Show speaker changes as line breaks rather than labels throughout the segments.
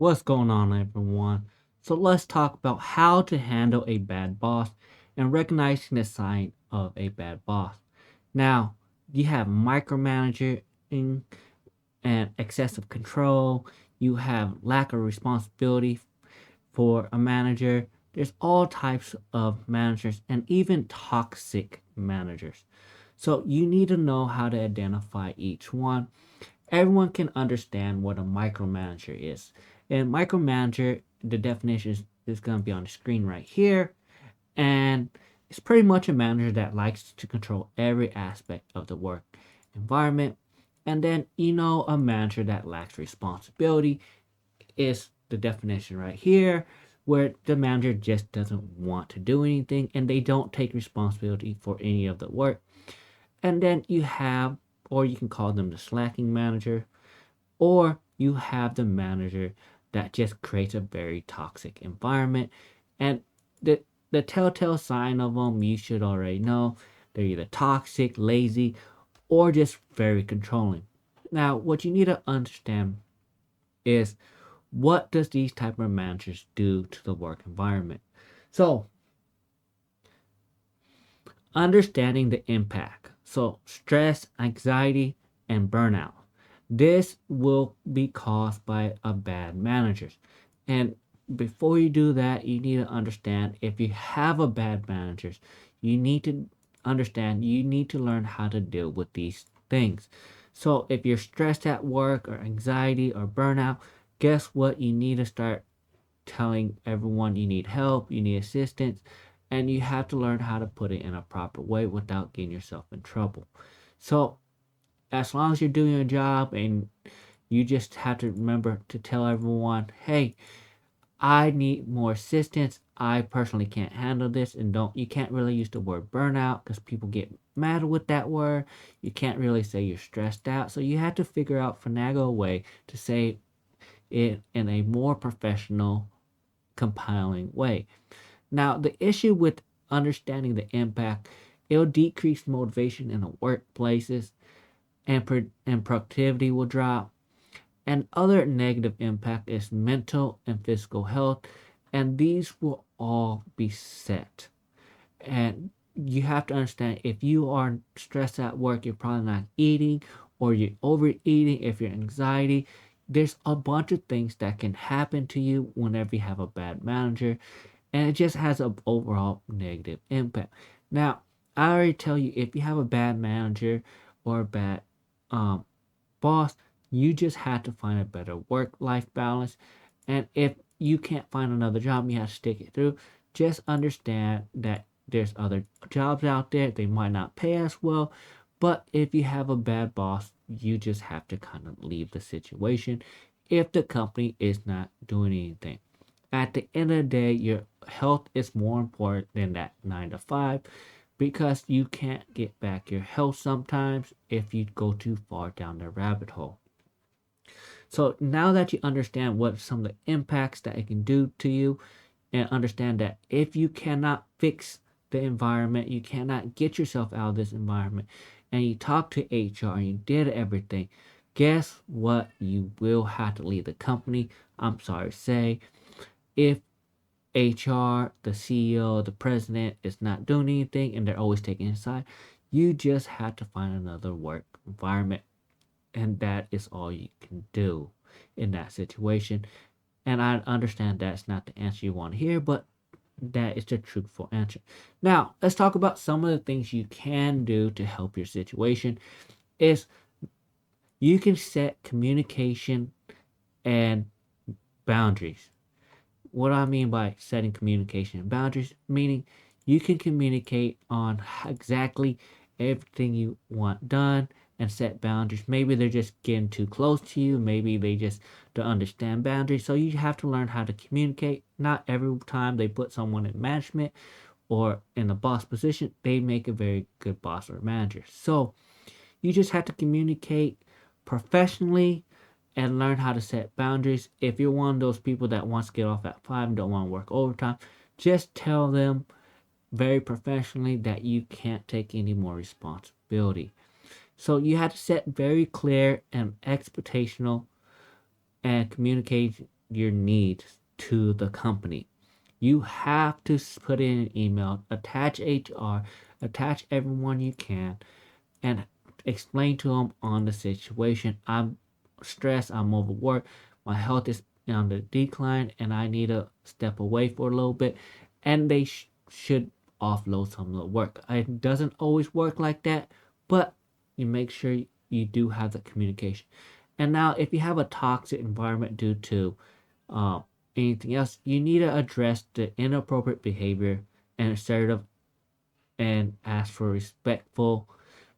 What's going on, everyone? So, let's talk about how to handle a bad boss and recognizing the sign of a bad boss. Now, you have micromanaging and excessive control, you have lack of responsibility for a manager. There's all types of managers and even toxic managers. So, you need to know how to identify each one. Everyone can understand what a micromanager is. And micromanager, the definition is going to be on the screen right here. And it's pretty much a manager that likes to control every aspect of the work environment. And then, a manager that lacks responsibility is the definition right here, where the manager just doesn't want to do anything and they don't take responsibility for any of the work. And then you have, or you can call them the slacking manager, or you have the manager that just creates a very toxic environment. And the telltale sign of them you should already know. They're either toxic, lazy, or just very controlling. Now, what you need to understand is what does these type of managers do to the work environment. So, understanding the impact. So, stress, anxiety, and burnout. This will be caused by a bad manager. And before you do that, you need to understand if you have a bad manager, you need to understand you need to learn how to deal with these things. So if you're stressed at work or anxiety or burnout, guess what? You need to start telling everyone you need help, you need assistance, and you have to learn how to put it in a proper way without getting yourself in trouble. So as long as you're doing your job and you just have to remember to tell everyone, hey, I need more assistance. I personally can't handle this. And don't, you can't really use the word burnout because people get mad with that word. You can't really say you're stressed out. So you have to figure out, finagle a way to say it in a more professional, compiling way. Now, the issue with understanding the impact, it'll decrease motivation in the workplaces and productivity will drop. And other negative impact is mental and physical health, and these will all be set. And you have to understand if you are stressed at work, you're probably not eating or you're overeating. If you're anxiety, there's a bunch of things that can happen to you whenever you have a bad manager, and it just has an overall negative impact. Now, I already tell you if you have a bad manager or a bad um, boss, you just had to find a better work life balance. And if you can't find another job, you have to stick it through. Just understand that there's other jobs out there. They might not pay as well. But if you have a bad boss, you just have to kind of leave the situation if the company is not doing anything. At the end of the day, your health is more important than that 9 to 5 because you can't get back your health sometimes if you go too far down the rabbit hole. So now that you understand what some of the impacts that it can do to you, and understand that if you cannot fix the environment, you cannot get yourself out of this environment, and you talk to HR and you did everything, guess what? You will have to leave the company. I'm sorry to say, if HR, the CEO, the president is not doing anything and they're always taking his side, you just have to find another work environment, and that is all you can do in that situation. And I understand that's not the answer you want to hear, but that is the truthful answer. Now, let's talk about some of the things you can do to help your situation. Is you can set communication and boundaries. What I mean by setting communication and boundaries, meaning you can communicate on exactly everything you want done and set boundaries. Maybe they're just getting too close to you. Maybe they just don't understand boundaries. So you have to learn how to communicate. Not every time they put someone in management or in a boss position, they make a very good boss or manager. So you just have to communicate professionally and learn how to set boundaries. If you're one of those people that wants to get off at 5 and don't want to work overtime, just tell them very professionally that you can't take any more responsibility. So you have to set very clear and expectational and your needs to the company. You have to put in an email, attach HR, attach everyone you can, and explain to them on the situation. I'm stressed, I'm overworked, my health is on the decline, and I need to step away for a little bit. And they should offload some of the work. It doesn't always work like that, but you make sure you do have the communication. And now, if you have a toxic environment due to uh, anything else, you need to address the inappropriate behavior and assertive and ask for respectful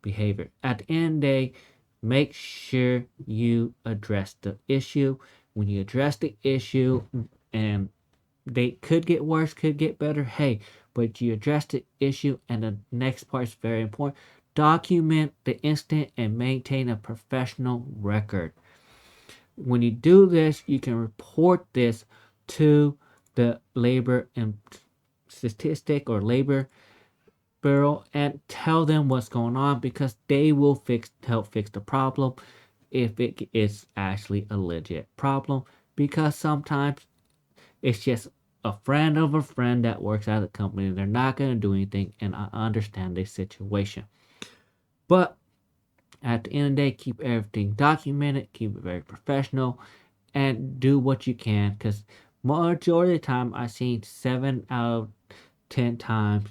behavior. At the end of the day, make sure you address the issue. When you address the issue, and they could get worse, could get better, hey, but you address the issue, and the next part is very important. Document the incident and maintain a professional record. When you do this, you can report this to the labor and statistic or labor bureau and tell them what's going on, because they will help fix the problem if it is actually a legit problem, because sometimes it's just a friend of a friend that works at the company. They're not going to do anything, and I understand this situation. But at the end of the day, keep everything documented, keep it very professional, and do what you can, because majority of the time I've seen 7 out of 10 times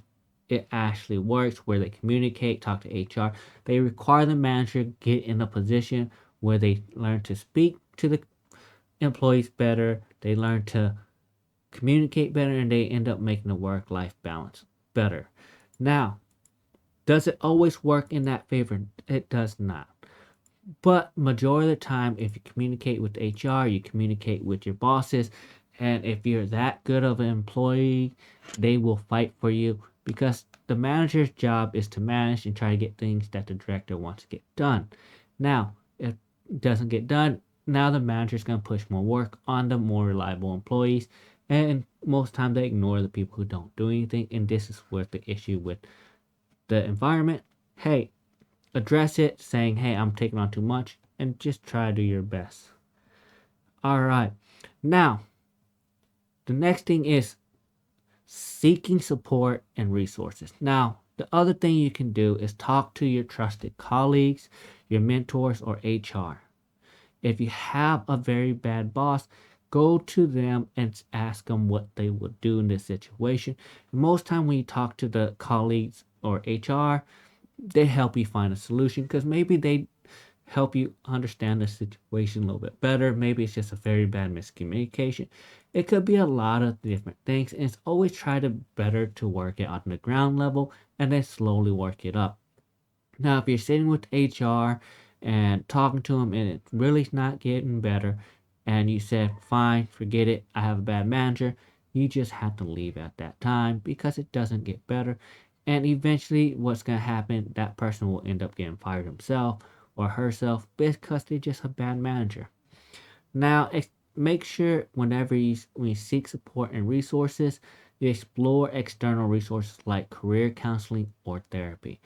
it actually works, where they communicate, talk to HR. They require the manager get in a position where they learn to speak to the employees better, they learn to communicate better, and they end up making the work-life balance better. Now, does it always work in that favor? It does not. But majority of the time, if you communicate with HR, you communicate with your bosses, and if you're that good of an employee, they will fight for you, because the manager's job is to manage and try to get things that the director wants to get done. Now, if it doesn't get done, now the manager's going to push more work on the more reliable employees, and most times they ignore the people who don't do anything, and this is where the issue with the environment. Hey, address it, saying, hey, I'm taking on too much, and just try to do your best. All right. Now, the next thing is seeking support and resources. Now, the other thing you can do is talk to your trusted colleagues, your mentors, or HR. If you have a very bad boss, go to them and ask them what they would do in this situation. Most time when you talk to the colleagues or HR, they help you find a solution, because maybe they help you understand the situation a little bit better. Maybe it's just a very bad miscommunication. It could be a lot of different things, and it's always try to better to work it on the ground level and then slowly work it up. Now, if you're sitting with HR and talking to them and it's really not getting better, and you said, fine, forget it, I have a bad manager, you just have to leave at that time, because it doesn't get better. And eventually, what's going to happen, that person will end up getting fired himself or herself, because they're just a bad manager. Now, make sure when you seek support and resources, you explore external resources like career counseling or therapy.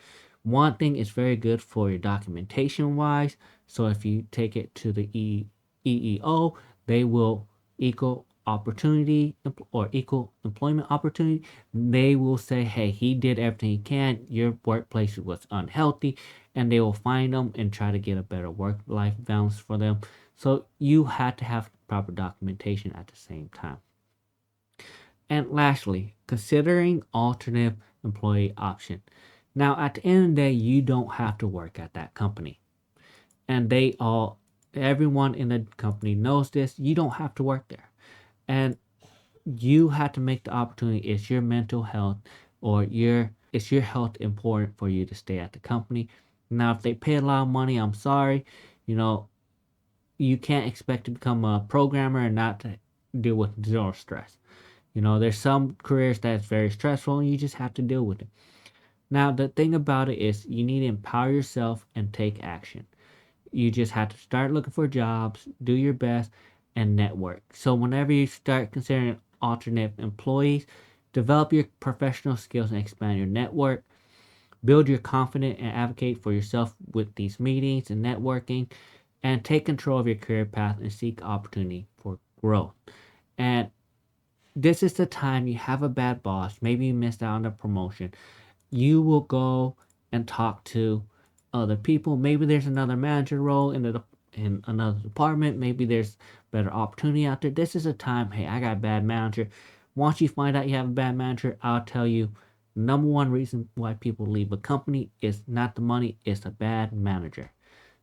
One thing is very good for your documentation wise. So if you take it to the EEO, they will equal opportunity or equal employment opportunity. They will say, hey, he did everything he can, your workplace was unhealthy, and they will find them and try to get a better work-life balance for them. So you had to have proper documentation at the same time. And lastly, considering alternative employee option. Now, at the end of the day, you don't have to work at that company. And everyone in the company knows this. You don't have to work there. And you have to make the opportunity. It's your mental health, or it's your health important for you to stay at the company. Now, if they pay a lot of money, I'm sorry. You know, you can't expect to become a programmer and not to deal with zero stress. You know, there's some careers that's very stressful, and you just have to deal with it. Now, the thing about it is you need to empower yourself and take action. You just have to start looking for jobs, do your best, and network. So whenever you start considering alternate employees, develop your professional skills and expand your network. Build your confidence and advocate for yourself with these meetings and networking, and take control of your career path and seek opportunity for growth. And this is the time you have a bad boss, maybe you missed out on a promotion, you will go and talk to other people. Maybe there's another manager role in another department. Maybe there's better opportunity out there. This is a time, hey, I got a bad manager. Once you find out you have a bad manager, I'll tell you, number one reason why people leave a company is not the money, it's a bad manager.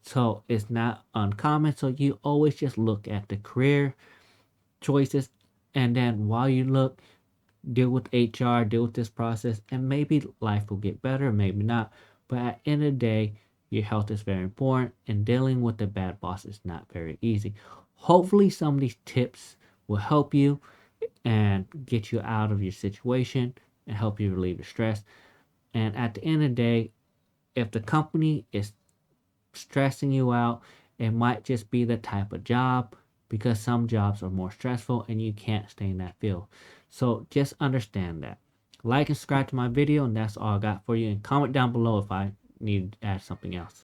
So it's not uncommon. So you always just look at the career choices, and then while you look, deal with HR, deal with this process, and maybe life will get better, maybe not. But at the end of the day, your health is very important, and dealing with a bad boss is not very easy. Hopefully, some of these tips will help you and get you out of your situation and help you relieve the stress. And at the end of the day, if the company is stressing you out, it might just be the type of job, because some jobs are more stressful and you can't stay in that field. So just understand that. Like and subscribe to my video, and that's all I got for you. And comment down below if I need to add something else.